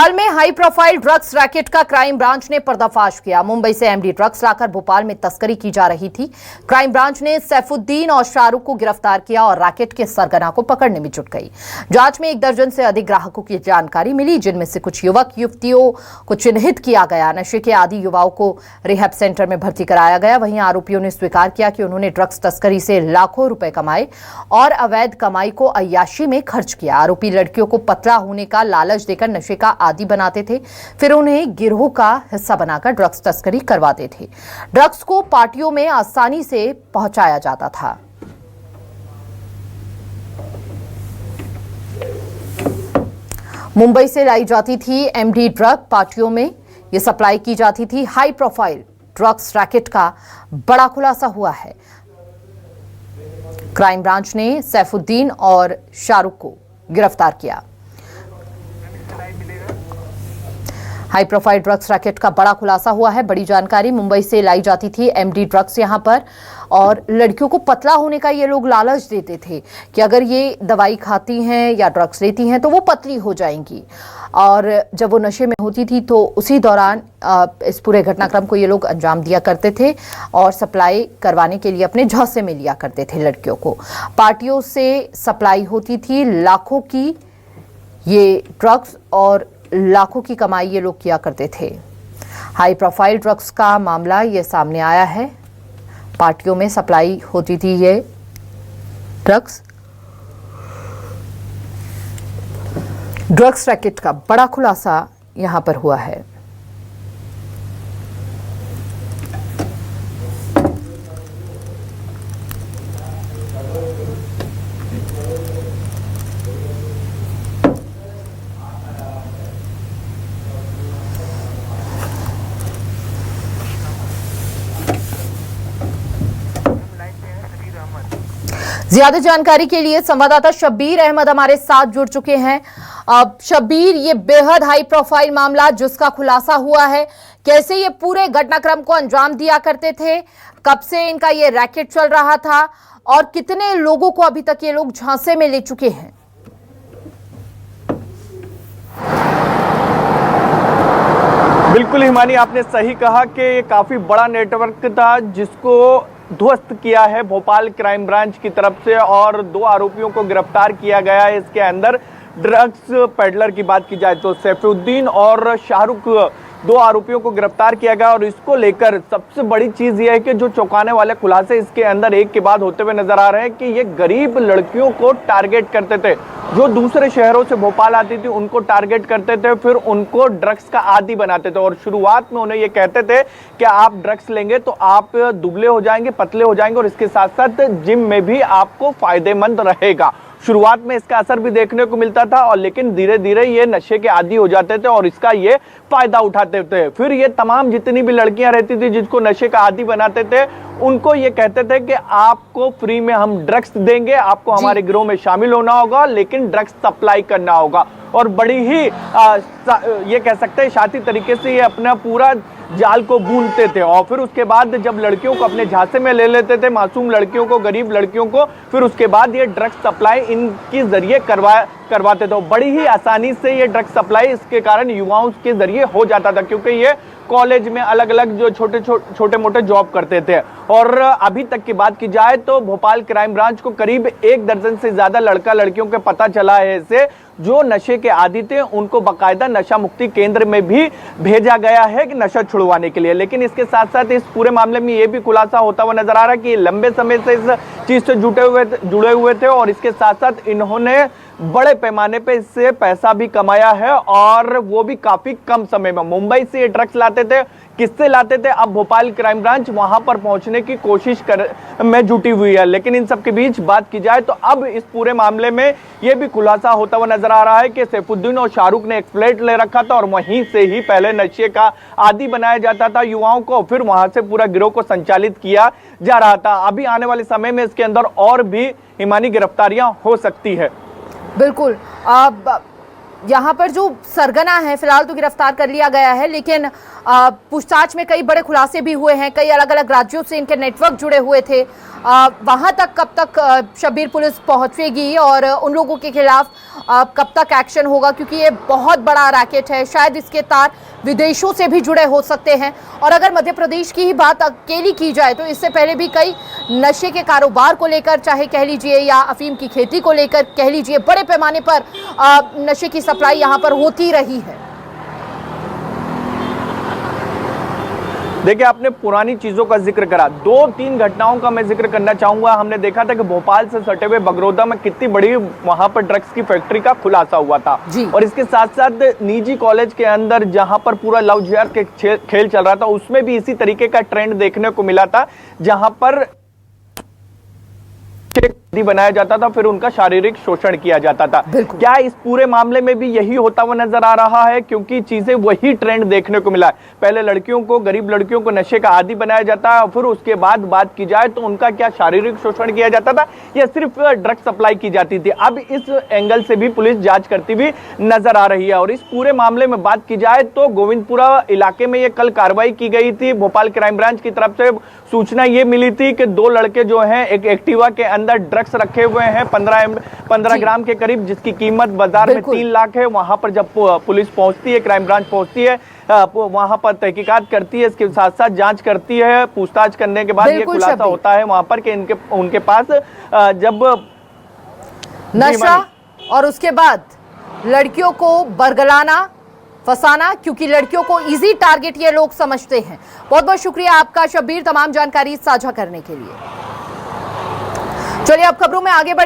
भोपाल में high profile drugs racket का crime branch ने पर्दाफाश किया। मुंबई से एमडी ड्रग्स लाकर भोपाल में तस्करी की जा रही थी। क्राइम ब्रांच ने सैफुद्दीन और शाहरुख को गिरफ्तार किया और रैकेट के सरगना को पकड़ने में जुट गई। जांच में 1 दर्जन से अधिक ग्राहकों की जानकारी मिली, जिनमें से कुछ युवक युवतियों को चिन्हित किया गया। नशे के आदी युवाओं को रिहैब सेंटर में भर्ती कराया गया। वहीं आरोपियों ने स्वीकार किया कि उन्होंने ड्रग्स तस्करी से लाखों रुपए कमाए और अवैध कमाई को अय्याशी में खर्च किया। आरोपी लड़कियों को पतला होने का लालच देकर नशे का आदी बनाते थे, फिर उन्हें गिरोह का हिस्सा बनाकर ड्रग्स तस्करी करवाते थे। ड्रग्स को पार्टियों में आसानी से पहुंचाया जाता था। मुंबई से लाई जाती थी एमडी ड्रग, पार्टियों में यह सप्लाई की जाती थी। हाई प्रोफाइल ड्रग्स रैकेट का बड़ा खुलासा हुआ है। क्राइम ब्रांच ने सैफुद्दीन और शाहरुख को गिरफ्तार किया। हाई प्रोफाइल ड्रग्स रैकेट का बड़ा खुलासा हुआ है। बड़ी जानकारी, मुंबई से लाई जाती थी एमडी ड्रग्स यहां पर, और लड़कियों को पतला होने का ये लोग लालच देते थे कि अगर ये दवाई खाती हैं या ड्रग्स लेती हैं तो वो पतली हो जाएंगी। और जब वो नशे में होती थी तो उसी दौरान इस पूरे घटनाक्रम को ये लोग अंजाम दिया करते थे और सप्लाई करवाने के लिए अपने झांसे में लिया करते थे लड़कियों को। पार्टियों से सप्लाई होती थी लाखों की ये ड्रग्स और लाखों की कमाई ये लोग किया करते थे। हाई प्रोफाइल ड्रग्स का मामला ये सामने आया है। पार्टियों में सप्लाई होती थी ये ड्रग्स रैकेट का बड़ा खुलासा यहां पर हुआ है। ज्यादा जानकारी के लिए संवाददाता शब्बीर अहमद हमारे साथ जुड़ चुके हैं। अब शब्बीर, ये बेहद हाई प्रोफाइल मामला जिसका खुलासा हुआ है, कैसे ये पूरे घटनाक्रम को अंजाम दिया करते थे, कब से इनका ये रैकेट चल रहा था और कितने लोगों को अभी तक ये लोग झांसे में ले चुके हैं? बिल्कुल हिमानी, आपने सही कहा कि ये काफी बड़ा नेटवर्क था जिसको ध्वस्त किया है भोपाल क्राइम ब्रांच की तरफ से, और 2 आरोपियों को गिरफ्तार किया गया है। इसके अंदर ड्रग्स पेडलर की बात की जाए तो सैफुद्दीन और शाहरुख, 2 आरोपियों को गिरफ्तार किया गया। और इसको लेकर सबसे बड़ी चीज यह है कि जो चौंकाने वाले खुलासे इसके अंदर एक के बाद होते हुए नजर आ रहे हैं कि ये गरीब लड़कियों को टारगेट करते थे, जो दूसरे शहरों से भोपाल आती थी उनको टारगेट करते थे, फिर उनको ड्रग्स का आदी बनाते थे। और शुरुआत में उन्हें ये कहते थे कि आप ड्रग्स लेंगे तो आप दुबले हो जाएंगे, पतले हो जाएंगे, और इसके साथ साथ जिम में भी आपको फायदेमंद रहेगा। शुरुआत में इसका असर भी देखने को मिलता था, और लेकिन धीरे धीरे ये नशे के आदी हो जाते थे और इसका ये फायदा उठाते थे। फिर ये तमाम जितनी भी लड़कियां रहती थी जिसको नशे का आदी बनाते थे, उनको ये कहते थे कि आपको फ्री में हम ड्रग्स देंगे, आपको हमारे गिरोह में शामिल होना होगा, लेकिन ड्रग्स सप्लाई करना होगा। और बड़ी ही ये कह सकते हैं शाती तरीके से ये अपना पूरा जाल को भूनते थे। और फिर उसके बाद जब लड़कियों को अपने झांसे में ले लेते थे, मासूम लड़कियों को, गरीब लड़कियों को, फिर उसके बाद ये ड्रग्स सप्लाई इनके जरिए करवाते थे। बड़ी ही आसानी से ये ड्रग्स सप्लाई इसके कारण युवाओं के जरिए हो जाता था, क्योंकि ये कॉलेज में अलग अलग जो छोटे मोटे जॉब करते थे। और अभी तक की बात की जाए तो भोपाल क्राइम ब्रांच को करीब 1 दर्जन से ज्यादा लड़का लड़कियों के पता चला है ऐसे जो नशे के आदी थे। उनको बाकायदा नशा मुक्ति केंद्र में भी भेजा गया है कि नशा छुड़वाने के लिए। लेकिन इसके साथ साथ इस पूरे मामले में ये भी खुलासा होता हुआ नजर आ रहा है कि लंबे समय से इस चीज से जुड़े हुए थे, और इसके साथ साथ इन्होंने बड़े पैमाने पे इससे पैसा भी कमाया है, और वो भी काफी कम समय में। मुंबई से ये ड्रग्स लाते थे, किससे लाते थे, अब भोपाल क्राइम ब्रांच वहां पर पहुंचने की कोशिश में जुटी हुई है। लेकिन इन सब के बीच बात की जाए तो अब इस पूरे मामले में यह भी खुलासा होता हुआ नजर आ रहा है कि सैफुद्दीन और शाहरुख ने एक फ्लैट ले रखा था और वहीं से ही पहले नशे का आदी बनाया जाता था युवाओं को, फिर वहां से पूरा गिरोह को संचालित किया जा रहा था। अभी आने वाले समय में इसके अंदर और भी हिमानी गिरफ्तारियां हो सकती है। बिल्कुल, अब यहाँ पर जो सरगना है फिलहाल तो गिरफ्तार कर लिया गया है, लेकिन पूछताछ में कई बड़े खुलासे भी हुए हैं। कई अलग अलग राज्यों से इनके नेटवर्क जुड़े हुए थे। वहां तक कब तक शब्बीर पुलिस पहुंचेगी और उन लोगों के खिलाफ कब तक एक्शन होगा, क्योंकि ये बहुत बड़ा रैकेट है, शायद इसके तार विदेशों से भी जुड़े हो सकते हैं। और अगर मध्य प्रदेश की ही बात अकेली की जाए तो इससे पहले भी कई नशे के कारोबार को लेकर, चाहे कह लीजिए या अफीम की खेती को लेकर कह लीजिए, बड़े पैमाने पर नशे की सप्लाई यहां पर होती रही है। देखिए, आपने पुरानी चीजों का जिक्र करा, 2-3 घटनाओं का मैं जिक्र करना चाहूंगा। हमने देखा था कि भोपाल से सटे हुए बगरोदा में कितनी बड़ी वहां पर ड्रग्स की फैक्ट्री का खुलासा हुआ था। और इसके साथ साथ निजी कॉलेज के अंदर जहां पर पूरा लव जिहाद के खेल चल रहा था, उसमें भी इसी तरीके का ट्रेंड देखने को मिला था, जहां पर बनाया जाता था, फिर उनका शारीरिक शोषण किया जाता था। क्या इस पूरे मामले में भी यही होता हुआ नजर आ रहा है? क्योंकि चीजें वही ट्रेंड देखने को मिला है। पहले लड़कियों को, गरीब लड़कियों को नशे का आदी बनाया जाता है, और फिर उसके बाद बात की जाए तो उनका क्या शारीरिक शोषण किया जाता था या सिर्फ ड्रग्स सप्लाई की जाती थी। अब इस एंगल से भी पुलिस जांच करती हुई नजर आ रही है। और इस पूरे मामले में बात की जाए तो गोविंदपुरा इलाके में ये कल कार्रवाई की गई थी। भोपाल क्राइम ब्रांच की तरफ से सूचना ये मिली थी कि 2 लड़के जो हैं एक एक्टिवा के अंदर ड्रग्स रखे हुए हैं 15 ग्राम के करीब, जिसकी कीमत बाजार में 3 लाख है। वहां पर जब पुलिस पहुंचती है, क्राइम ब्रांच पहुंचती है, वहां पर तहकीकात करती है, इसके साथ साथ जांच करती है। पूछताछ करने के बाद ये खुलासा होता है वहां पर कि उनके पास जब नशा और उसके बाद लड़कियों को बरगलाना, फसाना, क्योंकि लड़कियों को इजी टारगेट ये लोग समझते हैं। बहुत बहुत शुक्रिया आपका शब्बीर, तमाम जानकारी साझा करने के लिए। चलिए अब खबरों में आगे बढ़े।